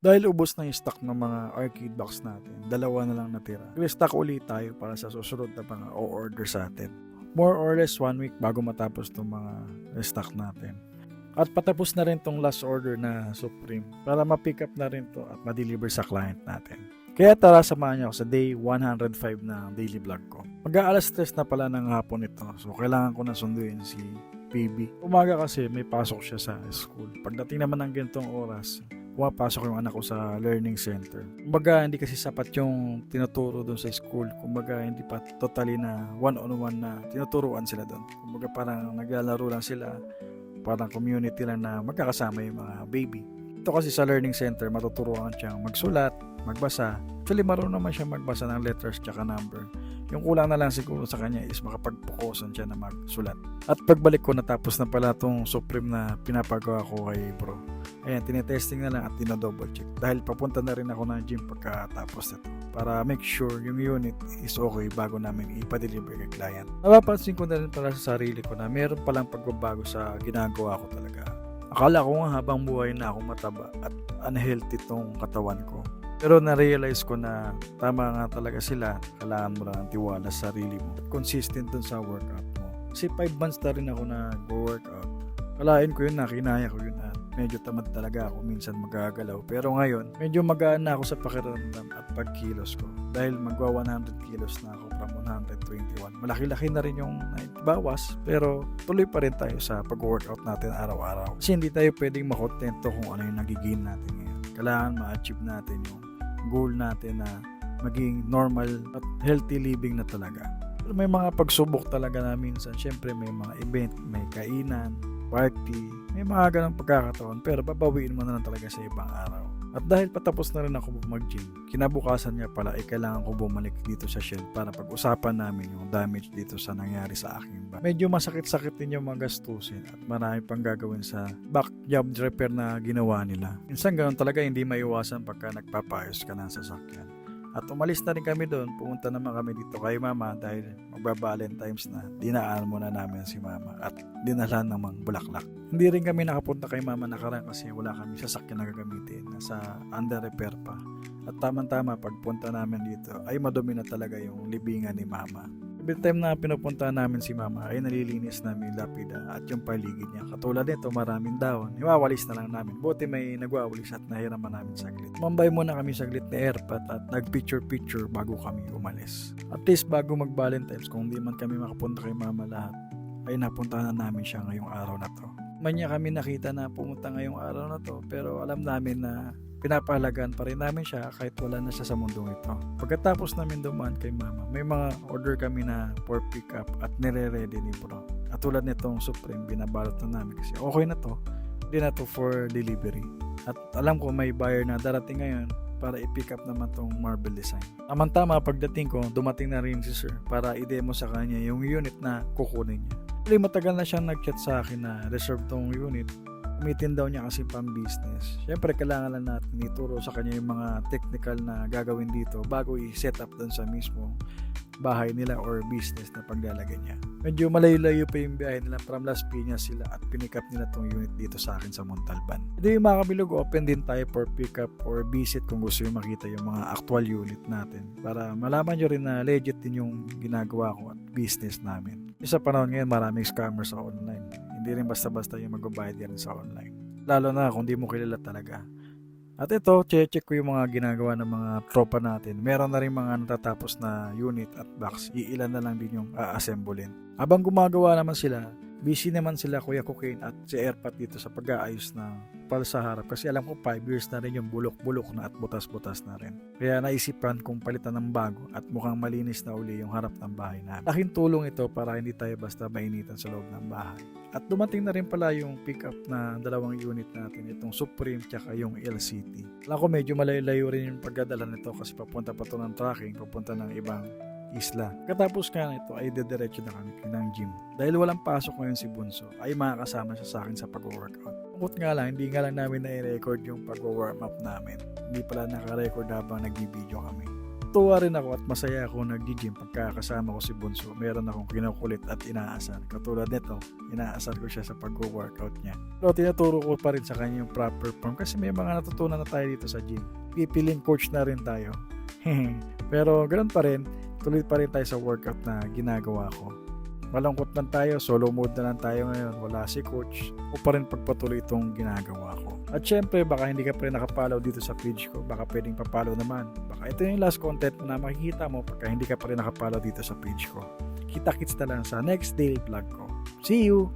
Dahil ubos na yung stock ng mga arcade box natin, dalawa na lang natira. Restock ulit tayo para sa susunod na mga o-order sa atin. More or less 1 week bago matapos itong mga restock natin. At patapos na rin tong last order na Supreme para ma-pick up na rin to at ma-deliver sa client natin. Kaya tara, samahan niyo ako sa day 105 ng daily vlog ko. Mag-aalas 3 na pala ng hapon ito, so kailangan ko na sunduin si baby. Umaga kasi may pasok siya sa school. Pagdating naman ng ganitong oras, pumapasok yung anak ko sa learning center. Kumbaga, hindi kasi sapat yung tinuturo doon sa school. Kumbaga, hindi pa totally na one-on-one na tinuturuan sila doon. Kumbaga, parang naglalaro lang sila. Parang community lang na magkakasama yung mga baby. Ito kasi sa learning center, matuturuan siyang magsulat, magbasa. Actually, marunong naman siya magbasa ng letters tsaka number. Yung kulang na lang siguro sa kanya is makapag-focusan siya na magsulat. At pagbalik ko, natapos na pala itong Supreme na pinapagawa ko kay bro. Ayan, tinetesting na lang at tinadouble check. Dahil papunta na rin ako ng gym pagkatapos nito. Para make sure yung unit is okay bago namin ipa-deliver kay client. Napapansin ko na rin pala sa sarili ko na meron palang pagbabago sa ginagawa ko talaga. Akala ko nga habang buhay na ako mataba at unhealthy tong katawan ko. Pero na-realize ko na tama nga talaga sila. Kailangan mo lang ang tiwala sa sarili mo. Consistent dun sa workout mo. Kasi 5 months na rin ako nag-workout. Kalain ko yun na, kinaya ko yun at medyo tamad talaga ako minsan magagalaw. Pero ngayon, medyo magaan na ako sa pakiramdam at pagkilos ko. Dahil magwa 100 kilos na ako from 121. Malaki-laki na rin yung bawas. Pero tuloy pa rin tayo sa pag-workout natin araw-araw. Kasi hindi tayo pwedeng makontento kung ano yung nagiging natin ngayon. Kailangan ma-achieve natin yung goal natin na maging normal at healthy living na talaga. Pero may mga pagsubok talaga na minsan. Siyempre may mga event, may kainan, party, may mga ganang pagkakataon, pero babawiin mo na lang talaga sa ibang araw. At dahil patapos na rin ako mag-gym, kinabukasan nga pala kailangan ko bumalik dito sa shed para pag-usapan namin yung damage dito sa nangyari sa aking back. Medyo masakit-sakit din yung mga gastusin at marami pang gagawin sa back job repair na ginawa nila. Minsan ganoon talaga, hindi maiwasan pagka nagpapayos ka ng sasakyan. At umalis na rin kami doon, pumunta naman kami dito kay mama dahil magba-Valentine's na. Dinaan muna namin si mama at dinalhan ng mga bulaklak. Hindi rin kami nakapunta kay mama nakaraan kasi wala kami sasakyan na gagamitin. Nasa under repair pa. At tamang-tama pagpunta namin dito ay madumi na talaga yung libingan ni mama. Every time na pinupunta namin si mama ay nalilinis namin yung lapida at yung paligid niya. Katulad nito, maraming dahon. Iwawalis na lang namin. Buti may nagwawalis at nahiraman namin saglit. Mambay muna kami saglit ni airpat at nag-picture-picture bago kami umalis. At least bago mag-Valentine's, kung hindi man kami makapunta kay mama lahat, ay napuntahan na namin siya ngayong araw na to. Manya kami nakita na pumunta ngayong araw na to, pero alam namin na pinapahalagan pa rin namin siya kahit wala na siya sa mundong ito. Pagkatapos namin dumaan kay mama, may mga order kami na for pick up at nire-ready ni bro. At tulad nitong Supreme, binabalot na namin kasi okay na to, hindi na to for delivery. At alam ko may buyer na darating ngayon para i-pick up naman tong marble design. Tamang-tama pagdating ko, dumating na rin si sir para i-demo sa kanya yung unit na kukunin niya. Matagal na siyang nag-chat sa akin na reserve tong unit. Gamitin daw niya kasi pang business. Siyempre kailangan lang natin ituro sa kanya yung mga technical na gagawin dito bago i-set up doon sa mismo bahay nila or business na paglalagay niya. Medyo malayo-layo pa yung biyahe nila from Las Piñas sila at pinick up nila tong unit dito sa akin sa Montalban. Ito yung mga kabilog, open din tayo for pick up or visit kung gusto yung makita yung mga actual unit natin para malaman nyo rin na legit din yung ginagawa ko at business namin. Sa panahon ngayon maraming scammers sa online. Hindi rin basta-basta yung magbabayad yan sa online. Lalo na kung di mo kilala talaga. At ito, check ko yung mga ginagawa ng mga tropa natin. Meron na rin mga natatapos na unit at box. Iilan na lang din yung a-assemblein. Habang gumagawa naman sila, busy naman sila Kuya Cocaine at si Airpat dito sa pag-aayos ng pal sa harap. Kasi alam ko 5 years na rin yung bulok-bulok na at butas-butas na rin. Kaya naisipan kong palitan ng bago at mukhang malinis na uli yung harap ng bahay namin. Laking tulong ito para hindi tayo basta mainitan sa loob ng bahay. At dumating na rin pala yung pick-up na dalawang unit natin, itong Supreme tsaka yung LCT. Alam ko medyo malayo-layo rin yung pagdadala nito kasi papunta pa to ng tracking, papunta ng ibang isla. Katapos nga nito ay dediretso na kami ng gym. Dahil walang pasok ngayon si Bunso, ay makakasama siya sa akin sa pag-workout. Tungkot nga lang, hindi nga lang namin na-record yung pag-warm up namin. Hindi pala naka-record habang nag-video kami. Natutuwa rin ako at masaya ako nag-gym pagka kasama ko si Bunso. Meron akong kinukulit at inaasar. Katulad nito, inaasar ko siya sa pag-workout niya. Pero tinuturo ko pa rin sa kanya yung proper form kasi may mga natutunan na tayo dito sa gym. Pipiling coach na rin tayo. Pero ganoon pa rin, tuloy pa rin tayo sa workout na ginagawa ko. Malungkot man tayo, solo mode na lang tayo ngayon, wala si coach, o pa rin pagpatuloy itong ginagawa ko. At syempre, baka hindi ka pa rin nakapollow dito sa page ko, baka pwedeng papollow naman. Baka ito yung last content na makikita mo pagka hindi ka pa rin nakapollow dito sa page ko. Kita-kits na lang sa next daily vlog ko. See you!